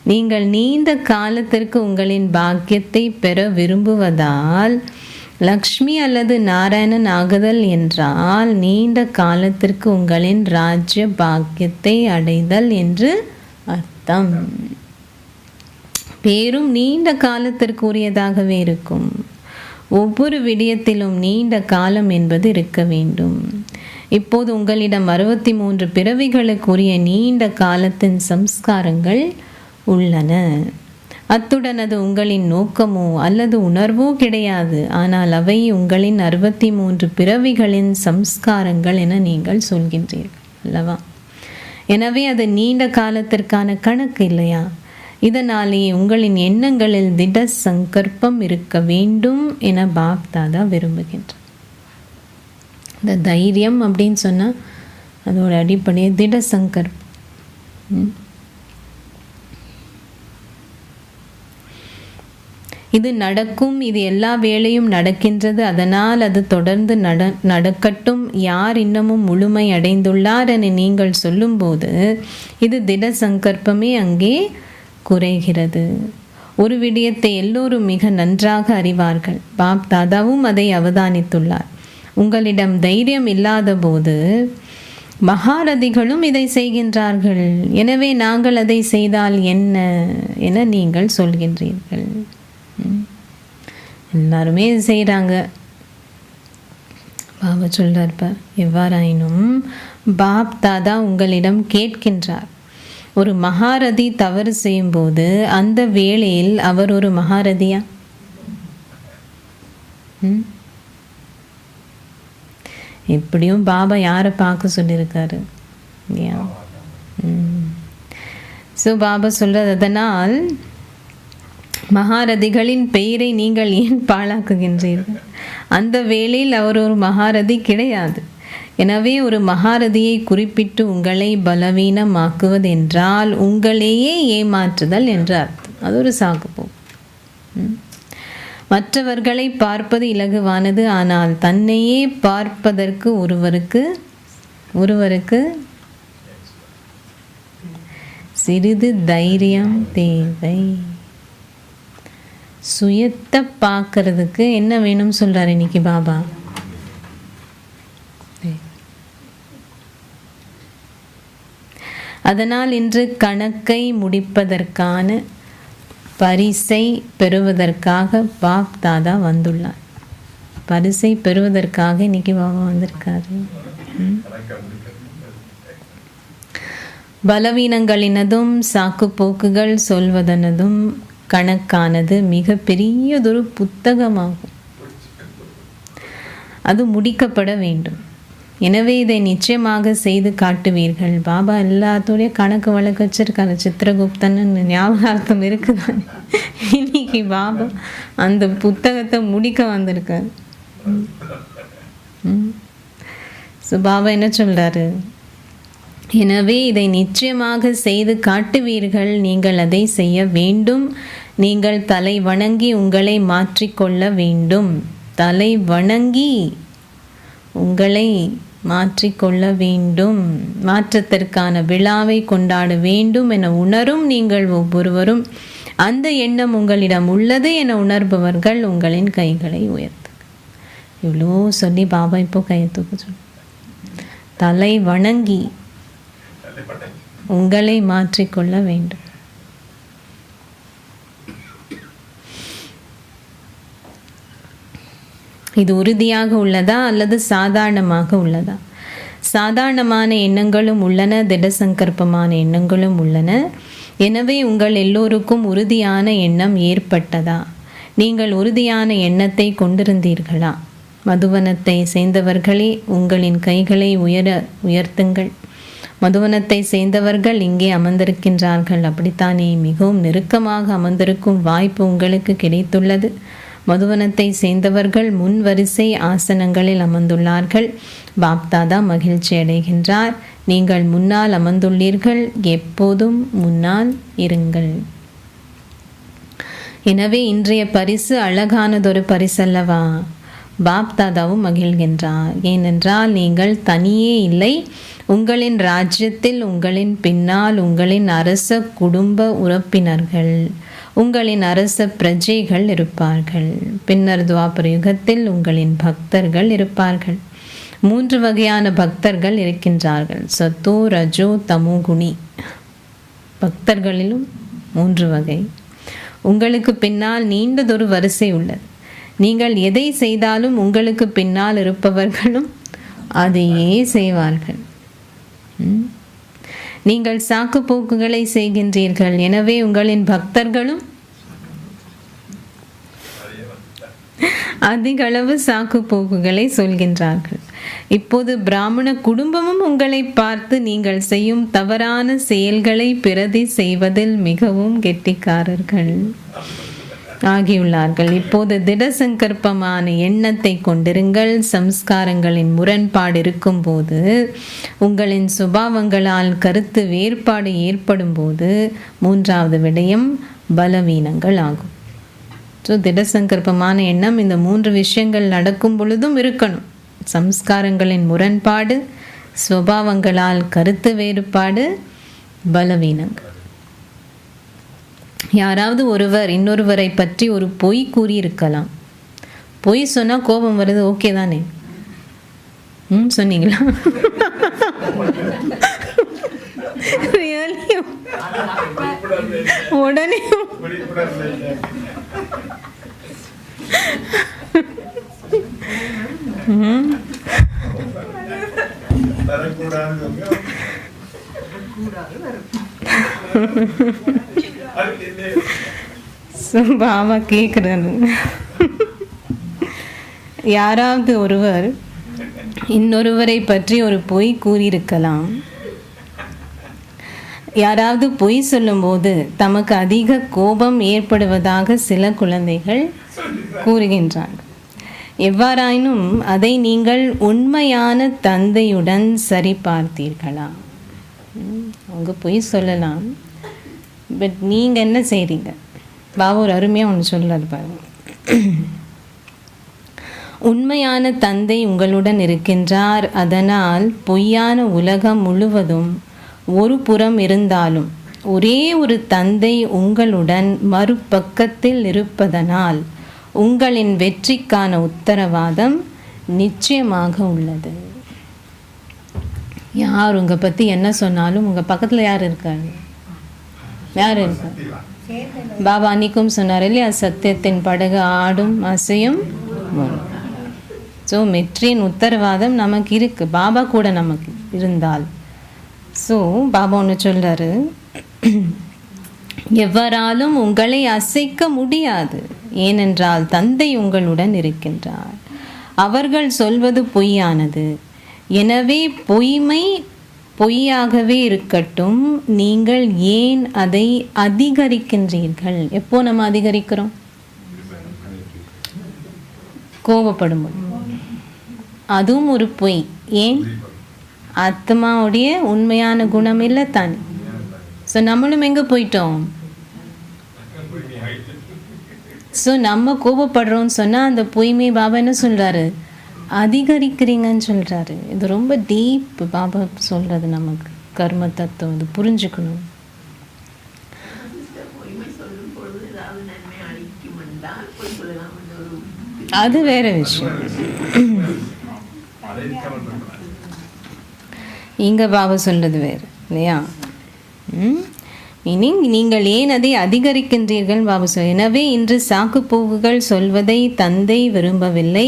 நீங்கள் நீண்ட காலத்திற்கு உங்களின் பாக்கியத்தை பெற விரும்புவதால் லக்ஷ்மி அல்லது நாராயணன் ஆகுதல் என்றால் நீண்ட காலத்திற்கு உங்களின் ராஜ்ய பாக்கியத்தை அடைதல் என்று அர்த்தம். பேரும் நீண்ட காலத்திற்கு உரியதாகவே இருக்கும். ஒவ்வொரு விடயத்திலும் நீண்ட காலம் என்பது இருக்க வேண்டும். இப்போது உங்களிடம் 63 பிறவிகளுக்குரிய நீண்ட காலத்தின் சம்ஸ்காரங்கள் உள்ளன. அத்துடன் அது உங்களின் நோக்கமோ அல்லது உணர்வோ கிடையாது. ஆனால் அவை உங்களின் 63 பிறவிகளின் சம்ஸ்காரங்கள் என நீங்கள் சொல்கின்றீர்கள் அல்லவா? எனவே அது நீண்ட காலத்திற்கான கணக்கு இல்லையா? இதனாலேயே உங்களின் எண்ணங்களில் திட சங்கற்பம் இருக்க வேண்டும் என பாப்தாதா விரும்புகின்றார். இந்த தைரியம் அப்படின்னு சொன்னால் அதோட அடிப்படையே திட சங்கற்பம். இது நடக்கும், இது எல்லா வேளையும் நடக்கின்றது, அதனால் அது தொடர்ந்து நடக்கட்டும். யார் இன்னமும் முழுமை அடைந்துள்ளார் என நீங்கள் சொல்லும்போது இது திட சங்கற்பமே அங்கே குறைகிறது. ஒரு விடயத்தை எல்லோரும் மிக நன்றாக அறிவார்கள். பாப் தாதாவும் அதை அவதானித்துள்ளார். உங்களிடம் தைரியம் இல்லாத போது மகாரதிகளும் இதை செய்கின்றார்கள். எனவே நாங்கள் அதை செய்தால் என்ன என நீங்கள் சொல்கின்றீர்கள். எல்லாருமே செய்கிறாங்க. பாபா சொல்கிறார்ப்ப, எவ்வாறாயினும் பாப் தாதா உங்களிடம் கேட்கின்றார், ஒரு மகாரதி தவறு செய்யும்போது அந்த வேளையில் அவர் ஒரு மகாரதியா? எப்படியும் பாபா யாரை பார்க்க சொல்லியிருக்காரு இல்லையா? ஸோ பாபா சொல்கிறது, அதனால் மகாரதிகளின் பெயரை நீங்கள் ஏன் பாழாக்குகின்றீர்கள்? அந்த வேளையில் அவர் ஒரு மகாரதி கிடையாது. எனவே ஒரு மகாரதியை குறிப்பிட்டு உங்களை பலவீனமாக்குவது என்றால் உங்களையே ஏமாற்றுதல் என்று அர்த்தம். அது ஒரு சாக்குப்போ. மற்றவர்களை பார்ப்பது இலகுவானது, ஆனால் தன்னையே பார்ப்பதற்கு ஒருவருக்கு சிறிது தைரியம் தேவை. சுயத்தை பார்க்கறதுக்கு என்ன வேணும் சொல்றாரு இன்னைக்கு பாபா. அதனால் இன்று கணக்கை முடிப்பதற்கான பரிசை பெறுவதற்காக பாப் தாதா வந்துள்ளார். பரிசை பெறுவதற்காக இன்னைக்கு பாபா வந்திருக்காரு. பலவீனங்களினதும் சாக்கு போக்குகள் சொல்வதனதும் கணக்கானது மிக பெரியதொரு புத்தகமாகும். அது முடிக்கப்பட வேண்டும். எனவே இதை நிச்சயமாக செய்து காட்டுவீர்கள். பாபா எல்லாத்தோடைய கணக்கு வழக்கு வச்சிருக்காரு. சித்திரகுப்தன் ஞாபகார்த்தம் இருக்குதான். இன்னைக்கு பாபா அந்த புத்தகத்தை முடிக்க வந்திருக்காரு. ஸோ பாபா என்ன சொல்றாரு? எனவே இதை நிச்சயமாக செய்து காட்டுவீர்கள். நீங்கள் அதை செய்ய வேண்டும். நீங்கள் தலை வணங்கி உங்களை மாற்றிக்கொள்ள வேண்டும். தலை வணங்கி உங்களை மாற்றிக்கொள்ள வேண்டும். மாற்றத்திற்கான விழாவை கொண்டாட வேண்டும் என உணரும் நீங்கள் ஒவ்வொருவரும் அந்த எண்ணம் உங்களிடம் உள்ளது என உணர்பவர்கள் உங்களின் கைகளை உயர்த்து. இவ்வளோ சொல்லி பாபா இப்போ கையை தூக்க சொல்லு. தலை வணங்கி உங்களை மாற்றிக்கொள்ள வேண்டும். இது உறுதியாக உள்ளதா அல்லது சாதாரணமாக உள்ளதா? சாதாரணமான எண்ணங்களும் உள்ளன, திடசங்கற்பமான எண்ணங்களும் உள்ளன. எனவே உங்கள் எல்லோருக்கும் உறுதியான எண்ணம் ஏற்பட்டதா? நீங்கள் உறுதியான எண்ணத்தை கொண்டிருந்தீர்களா? மதுவனத்தை சேர்ந்தவர்களே, உங்களின் கைகளை உயர்த்துங்கள். மதுவனத்தை சேர்ந்தவர்கள் இங்கே அமர்ந்திருக்கின்றார்கள், அப்படித்தானே? மிகவும் நெருக்கமாக அமர்ந்திருக்கும் வாய்ப்பு உங்களுக்கு கிடைத்துள்ளது. மதுவனத்தை சேர்ந்தவர்கள் முன் வரிசை ஆசனங்களில் அமர்ந்துள்ளார்கள். பாப்தாதா மகிழ்ச்சி அடைகின்றார். நீங்கள் முன்னால் அமர்ந்துள்ளீர்கள், எப்போதும் முன்னால் இருங்கள். எனவே இன்றைய பரிசு அழகானதொரு பரிசல்லவா? பாப்தாதாவும் மகிழ்கின்றார். ஏனென்றால் நீங்கள் தனியே இல்லை. உங்களின் ராஜ்யத்தில் உங்களின் பின்னால் உங்களின் அரச குடும்ப உறுப்பினர்கள், உங்களின் அரச பிரஜைகள் இருப்பார்கள். பின்னர் துவாபர யுகத்தில் உங்களின் பக்தர்கள் இருப்பார்கள். 3 வகையான பக்தர்கள் இருக்கின்றார்கள். சத்தோ, ரஜோ, தமோ குணி. பக்தர்களிலும் 3 வகை. உங்களுக்கு பின்னால் நீண்டதொரு வரிசை உள்ளது. நீங்கள் எதை செய்தாலும் உங்களுக்கு பின்னால் இருப்பவர்களும் அதையே செய்வார்கள். நீங்கள் சாக்கு போக்குகளை செய்கின்றீர்கள், எனவே உங்களின் பக்தர்களும் அதிக அளவு சாக்கு போக்குகளை சொல்கின்றார்கள். இப்போது பிராமண குடும்பமும் உங்களை பார்த்து நீங்கள் செய்யும் தவறான செயல்களை பிரதி செய்வதில் மிகவும் கெட்டிக்காரர்கள் ஆகியுள்ளார்கள். இப்போது திடசங்கற்பமான எண்ணத்தை கொண்டிருங்கள். சம்ஸ்காரங்களின் முரண்பாடு இருக்கும்போது, உங்களின் சுபாவங்களால் கருத்து வேறுபாடு ஏற்படும் போது 3வது விடயம் பலவீனங்கள் ஆகும். ஸோ திடசங்கற்பமான எண்ணம் இந்த 3 விஷயங்கள் நடக்கும் பொழுதும் இருக்கணும். சம்ஸ்காரங்களின் முரண்பாடு, சுபாவங்களால் கருத்து வேறுபாடு, பலவீனங்கள். யாராவது ஒருவர் இன்னொருவரை பற்றி ஒரு பொய் கூறியிருக்கலாம். பொய் சொன்னால் கோபம் வருது, ஓகே தானே? சொன்னீங்களா? உடனே பாபா கேட்குறாரு, யாராவது ஒருவர் இன்னொருவரை பற்றி ஒரு பொய் கூறியிருக்கலாம். யாராவது பொய் சொல்லும்போது தமக்கு அதிக கோபம் ஏற்படுவதாக சில குழந்தைகள் கூறுகின்றார்கள். எவ்வாறாயினும் அதை நீங்கள் உண்மையான தந்தையுடன் சரி பார்த்தீர்களா? அவங்க பொய் சொல்லலாம், பட் நீங்கள் என்ன செய்கிறீங்க? பாபா ஒரு அருமையாக ஒன்று சொல்கிறார் பாருங்க. உண்மையான தந்தை உங்களுடன் இருக்கின்றார். அதனால் பொய்யான உலகம் முழுவதும் ஒரு புறம் இருந்தாலும் ஒரே ஒரு தந்தை உங்களுடன் மறுபக்கத்தில் இருப்பதனால் உங்களின் வெற்றிக்கான உத்தரவாதம் நிச்சயமாக உள்ளது. யார் உங்கள் பற்றி என்ன சொன்னாலும் உங்கள் பக்கத்தில் யார் இருக்காரு? யார் இருக்கார்? பாபா அன்னைக்கும் சொன்னார் இல்லையா, சத்தியத்தின் படகு ஆடும் அசையும். ஸோ வெற்றியின் உத்தரவாதம் நமக்கு இருக்குது, பாபா கூட நமக்கு இருந்தால். ஸோ பாபா ஒன்று சொல்கிறாரு, எவ்வாறாலும் உங்களை அசைக்க முடியாது, ஏனென்றால் தந்தை உங்களுடன் இருக்கின்றார். அவர்கள் சொல்வது பொய்யானது, எனவே பொய்மை பொய்யாகவே இருக்கட்டும். நீங்கள் ஏன் அதை அதிகரிக்கின்றீர்கள்? எப்போ நம்ம அதிகரிக்கிறோம்? கோபப்படும், அதுவும் ஒரு பொய். ஏன்? ஆத்மாவுடைய உண்மையான குணம் இல்லை தானே. ஸோ நம்மளும் எங்கே போயிட்டோம்? ஸோ நம்ம கோபப்படுறோம்னு சொன்னால் அந்த பொய்மை பாபா என்ன சொல்கிறாரு? அதிகரிக்கிறீங்கன்னு சொல்கிறாரு. இது ரொம்ப டீப் பாபா சொல்கிறது நமக்கு கர்ம தத்துவம். இது புரிஞ்சுக்கணும். அது வேற விஷயம். இங்க பாபா சொல்றது வேறு இல்லையா? மீனிங் நீங்கள் ஏன் அதை அதிகரிக்கின்றீர்கள் பாபா சொல். எனவே இன்று சாக்கு போக்குகள் சொல்வதை தந்தை விரும்பவில்லை.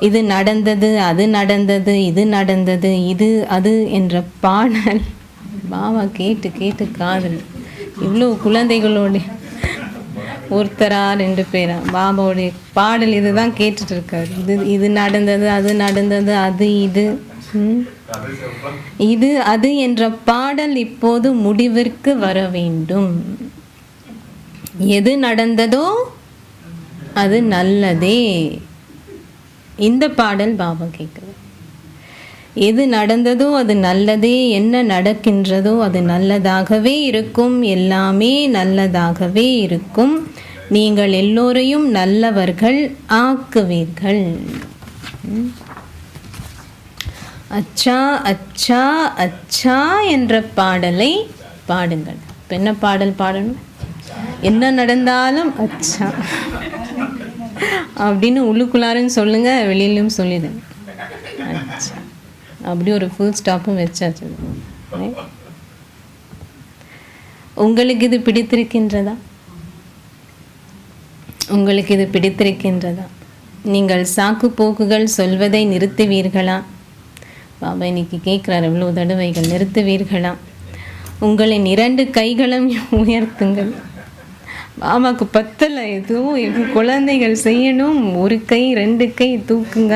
இது நடந்தது, அது நடந்தது, இது நடந்தது, இது அது என்ற பாடல் பாபா கேட்டு கேட்டு காதல். இவ்வளோ குழந்தைகளோட ஒருத்தரா 2 பேரா பாபாவுடைய பாடல் இதுதான் கேட்டுட்டு இருக்காரு. இது நடந்தது, அது நடந்தது, அது இது இது அது என்ற பாடல் இப்போது முடிவிற்கு வர வேண்டும். எது நடந்ததோ அது நல்லதே. இந்த பாடல் பாபா கேட்குது. எது நடந்ததோ அது நல்லதே, என்ன நடக்கின்றதோ அது நல்லதாகவே இருக்கும், எல்லாமே நல்லதாகவே இருக்கும். நீங்கள் எல்லோரையும் நல்லவர்கள் ஆக்குவீர்கள். அச்சா அச்சா அச்சா என்ற பாடலை பாடுங்கள். இப்போ என்ன பாடல் பாடணும்? என்ன நடந்தாலும் அச்சா அப்படின்னு உள்ளுக்குள்ளாருன்னு சொல்லுங்க, வெளியிலும் சொல்லிடுங்க அச்சா. அப்படி ஒரு ஃபுல் ஸ்டாப்பும் வச்சாச்சு. உங்களுக்கு இது பிடித்திருக்கின்றதா? உங்களுக்கு இது பிடித்திருக்கின்றதா? நீங்கள் சாக்கு போக்குகள் சொல்வதை நிறுத்துவீர்களா? பாபா இன்னைக்கு கேட்குறாரு இவ்வளோ தடவைகள். நிறுத்துவீர்களா? உங்களின் 2 கைகளும் உயர்த்துங்கள். பாபாவுக்கு பத்தலை, எதுவும் எங்கள் குழந்தைகள் செய்யணும். 1 கை 2 கை தூக்குங்க.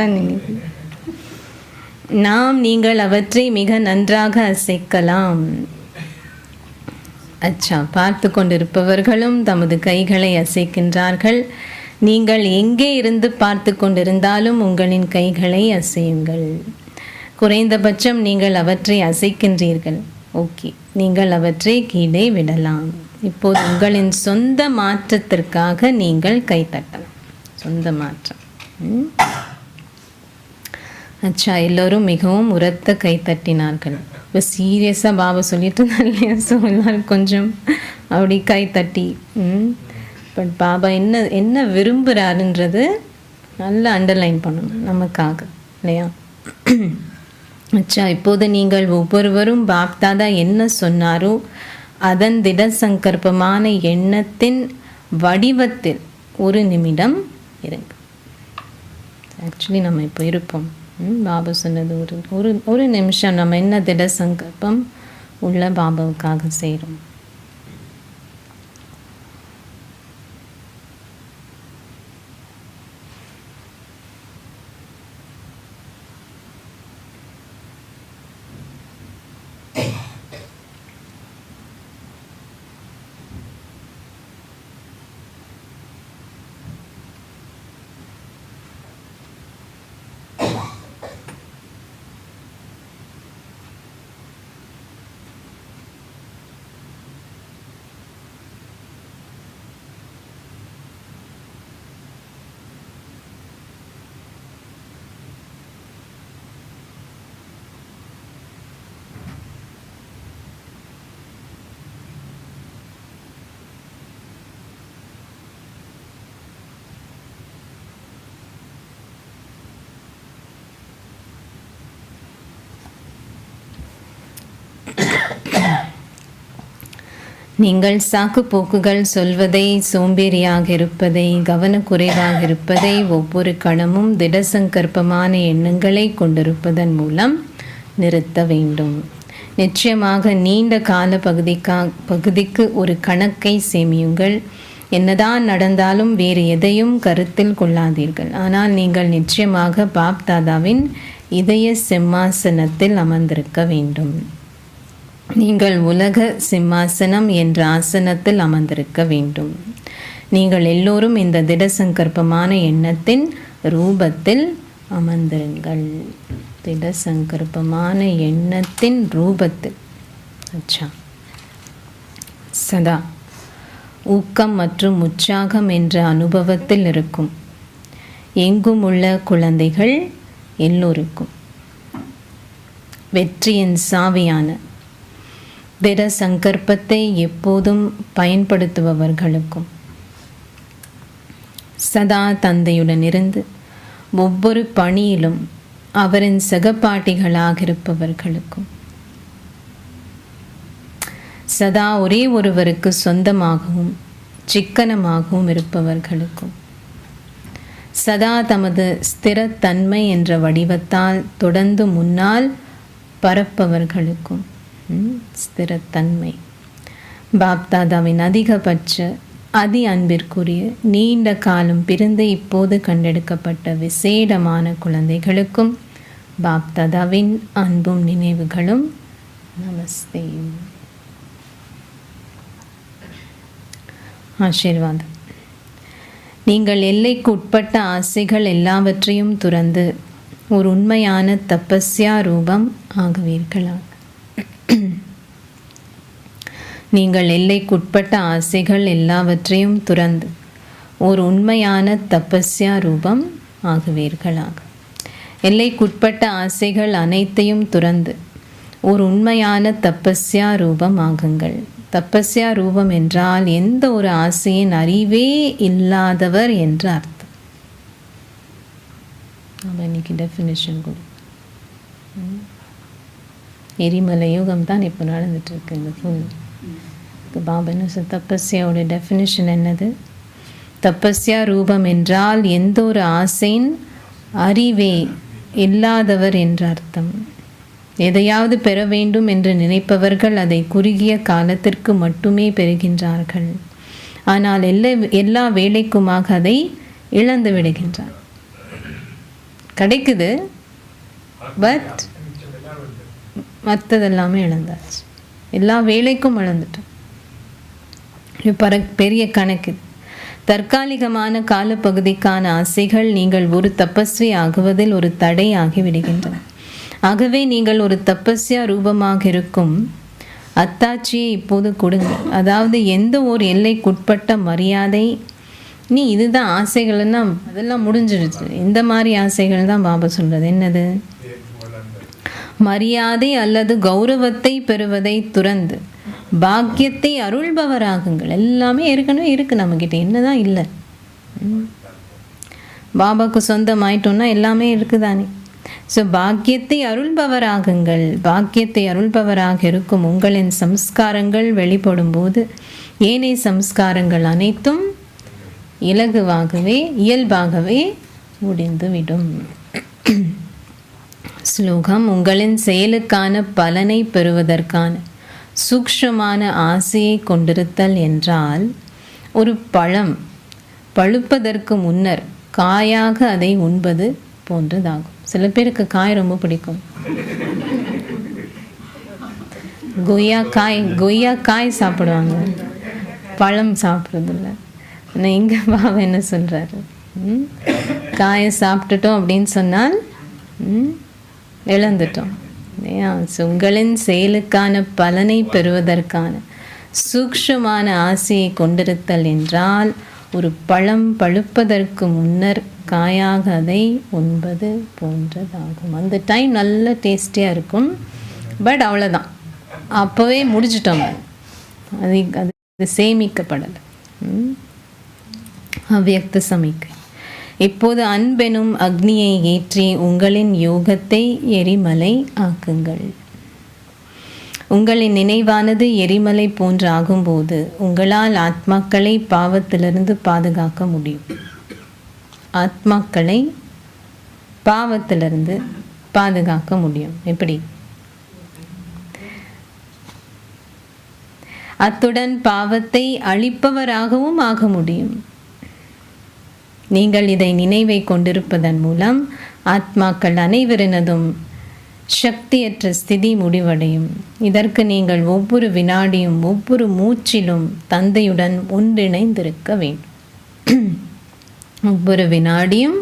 நீங்கள் அவற்றை மிக நன்றாக அசைக்கலாம். அச்சா, பார்த்து கொண்டிருப்பவர்களும் தமது கைகளை அசைக்கின்றார்கள். நீங்கள் எங்கே இருந்து பார்த்து கொண்டிருந்தாலும் உங்களின் கைகளை அசையுங்கள். குறைந்தபட்சம் நீங்கள் அவற்றை அசைக்கின்றீர்கள். ஓகே, நீங்கள் அவற்றை கீழே விடலாம். இப்போது உங்களின் சொந்த மாற்றத்திற்காக நீங்கள் கைத்தட்டலாம். சொந்த மாற்றம். அச்சா, எல்லோரும் மிகவும் உரத்த கைத்தட்டினார்கள். இப்போ சீரியஸாக பாபா சொல்லிட்டு இருந்தார் இல்லையா? ஸோ எல்லோரும் கொஞ்சம் அப்படி கைத்தட்டி பட் பாபா என்ன விரும்புகிறாருன்றது நல்லா அண்டர்லைன் பண்ணணும் நமக்காக இல்லையா? அச்சா, இப்போது நீங்கள் ஒவ்வொருவரும் பாப்தாதா என்ன சொன்னாரோ அதன் திட சங்கற்பமான எண்ணத்தின் வடிவத்தில் 1 நிமிடம் இருங்க. ஆக்சுவலி நம்ம இப்போ இருப்போம். பாபா சொன்னது ஒரு நிமிஷம் நம்ம என்ன திட சங்கல்பம் உள்ள பாபாவுக்காக செய்கிறோம். நீங்கள் சாக்கு போக்குகள் சொல்வதை, சோம்பேறியாக இருப்பதை, கவனக்குறைவாக இருப்பதை, ஒவ்வொரு கணமும் திடசங்கற்பமான எண்ணங்களை கொண்டிருப்பதன் மூலம் நிறுத்த வேண்டும். நிச்சயமாக நீண்ட கால பகுதிக்கு ஒரு கணக்கை சேமியுங்கள். என்னதான் நடந்தாலும் வேறு எதையும் கருத்தில் கொள்ளாதீர்கள். ஆனால் நீங்கள் நிச்சயமாக பாப் தாதாவின் இதய சிம்மாசனத்தில் அமர்ந்திருக்க வேண்டும். நீங்கள் உலக சிம்மாசனம் என்ற ஆசனத்தில் அமர்ந்திருக்க வேண்டும். நீங்கள் எல்லோரும் இந்த திடசங்கற்பமான எண்ணத்தின் ரூபத்தில் அமர்ந்திருங்கள். திடசங்கற்பமான எண்ணத்தின் ரூபத்தில் சதா ஊக்கம் மற்றும் உற்சாகம் என்ற அனுபவத்தில் இருக்கும். எங்கும் உள்ள குழந்தைகள் எல்லோருக்கும் வெற்றியின் சாவியான திட சங்கற்பத்தை எப்போதும் பயன்படுத்துபவர்களுக்கும் சதா தந்தையுடன் இருந்து ஒவ்வொரு பணியிலும் அவரின் சகபாட்டிகளாக இருப்பவர்களுக்கும் சதா ஒரே ஒருவருக்கு சொந்தமாகவும் சிக்கனமாகவும் இருப்பவர்களுக்கும் சதா தமது ஸ்திரத்தன்மை என்ற வடிவத்தால் தொடர்ந்து முன்னால் பரப்பவர்களுக்கும் ஸ்திரத்தன்மை பாப்தாதாவின் அதிகபட்ச அதி அன்பிற்குரிய நீண்ட காலம் பிறந்து இப்போது கண்டெடுக்கப்பட்ட விசேடமான குழந்தைகளுக்கும் பாப்தாதாவின் அன்பும் நினைவுகளும் நமஸ்தேயும். ஆசீர்வாதம். நீங்கள் எல்லைக்கு உட்பட்ட ஆசைகள் எல்லாவற்றையும் துறந்து ஒரு உண்மையான தபஸ்யா ரூபம் ஆகுவீர்களாக. நீங்கள் எல்லைக்குட்பட்ட ஆசைகள் எல்லாவற்றையும் துறந்து ஒரு உண்மையான தபஸ்யா ரூபம் ஆகுவீர்களாக. எல்லைக்குட்பட்ட ஆசைகள் அனைத்தையும் துறந்து ஒரு உண்மையான தபஸ்யா ரூபம் ஆகுங்கள். தபஸ்யா ரூபம் என்றால் எந்த ஒரு ஆசையின் அறிவே இல்லாதவர் என்று அர்த்தம். நம்ம இன்னைக்கு டெஃபினிஷன் கொடு. எரிமலை யுகம் தான் இப்போ நடந்துட்டுருக்கு. இந்த ஃபுல் பாபனு தபஸ்யாவோட டெஃபினிஷன் என்னது? தபஸ்யா ரூபம் என்றால் எந்த ஒரு ஆசையின் அறிவே இல்லாதவர் என்று அர்த்தம். எதையாவது பெற வேண்டும் என்று நினைப்பவர்கள் அதை குறுகிய காலத்திற்கு மட்டுமே பெறுகின்றார்கள். ஆனால் எல்லா வேலைக்குமாக அதை இழந்து விடுகின்றார். கிடைக்குது, பட் மற்றதெல்லாமே இழந்தாச்சு. எல்லா வேலைக்கும் இழந்துட்டோம். பெரிய கணக்கு. தற்காலிகமான காலப்பகுதிக்கான ஆசைகள் நீங்கள் ஒரு தபஸ்வி ஆகுவதில் ஒரு தடை ஆகிவிடுகின்றன. ஆகவே நீங்கள் ஒரு தபஸ்யா ரூபமாக இருக்கும் அத்தாட்சியை இப்போது கொடுங்கள். அதாவது எந்த ஒரு எல்லைக்குட்பட்ட மரியாதை, நீ இதுதான் ஆசைகள்னா அதெல்லாம் முடிஞ்சிடுச்சு. இந்த மாதிரி ஆசைகள் தான் பாபா சொல்றது. என்னது? மரியாதை அல்லது கௌரவத்தை பெறுவதை துறந்து பாக்கியத்தை அருள்பவராகுங்கள். எல்லாமே ஏற்கனவே இருக்கு நம்மக்கிட்ட, என்னதான் இல்லை. பாபாவுக்கு சொந்தமாயிட்டோம்னா எல்லாமே இருக்குதானே. ஸோ பாக்கியத்தை அருள்பவராகுங்கள். பாக்கியத்தை அருள்பவராக இருக்கும் உங்களின் சம்ஸ்காரங்கள் வெளிப்படும் போது ஏனைய சம்ஸ்காரங்கள் அனைத்தும் இலகுவாகவே இயல்பாகவே முடிந்துவிடும். ஸ்லோகம்: உங்களின் செயலுக்கான பலனை பெறுவதற்கான சூக்ஷ்மமான ஆசையை கொண்டிருத்தல் என்றால் ஒரு பழம் பழுப்பதற்கு முன்னர் காயாக அதை உண்பது போன்றதாகும். சில பேருக்கு காய் ரொம்ப பிடிக்கும். கொய்யா காய் சாப்பிடுவாங்க, பழம் சாப்பிட்றதில்ல. ஆனால் இங்கே பாபா என்ன சொல்கிறாரு, காயை சாப்பிட்டுட்டோம் அப்படின்னு சொன்னால் இழந்துட்டோம். உங்களின் செயலுக்கான பலனை பெறுவதற்கான சூக்ஷ்மமான ஆசையை கொண்டிருத்தல் என்றால் ஒரு பழம் பழுப்பதற்கு முன்னர் காயாக அதை உண்பது போன்றதாகும். அந்த டைம் நல்ல டேஸ்டியாக இருக்கும், பட் அவ்வளோதான், அப்போவே முடிச்சிட்டோம். அது சேமிக்கப்படலை. அவ்யக்த சமிக்கை. இப்போது அன்பெனும் அக்னியை ஏற்றி உங்களின் யோகத்தை எரிமலை ஆக்குங்கள். உங்களின் நினைவானது எரிமலை போன்று ஆகும்போது உங்களால் ஆத்மாக்களை பாவத்திலிருந்து பாதுகாக்க முடியும். ஆத்மாக்களை பாவத்திலிருந்து பாதுகாக்க முடியும். எப்படி? அத்துடன் பாவத்தை அழிப்பவராகவும் ஆக முடியும். நீங்கள் இதை நினைவை கொண்டிருப்பதன் மூலம் ஆத்மாக்கள் அனைவரினதும் சக்தியற்ற ஸ்திதி முடிவடையும். இதற்கு நீங்கள் ஒவ்வொரு வினாடியும் ஒவ்வொரு மூச்சிலும் தந்தையுடன் ஒன்றிணைந்திருக்க வேண்டும். ஒவ்வொரு வினாடியும்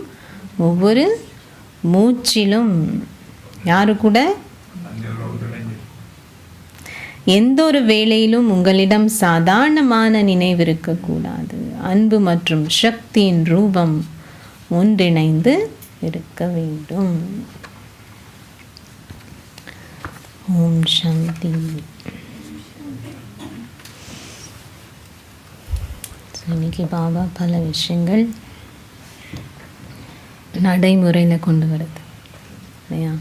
ஒவ்வொரு மூச்சிலும் யாரு கூட? எந்த ஒரு வேளையிலும் உங்களிடம் சாதாரணமான நினைவு இருக்கக்கூடாது. அன்பு மற்றும் சக்தியின் ரூபம் ஒன்றிணைந்து இருக்க வேண்டும். ஓம் சாந்தி. இன்னைக்கு பாபா பல விஷயங்கள் நடைமுறையில் கொண்டு வருது இல்லையா?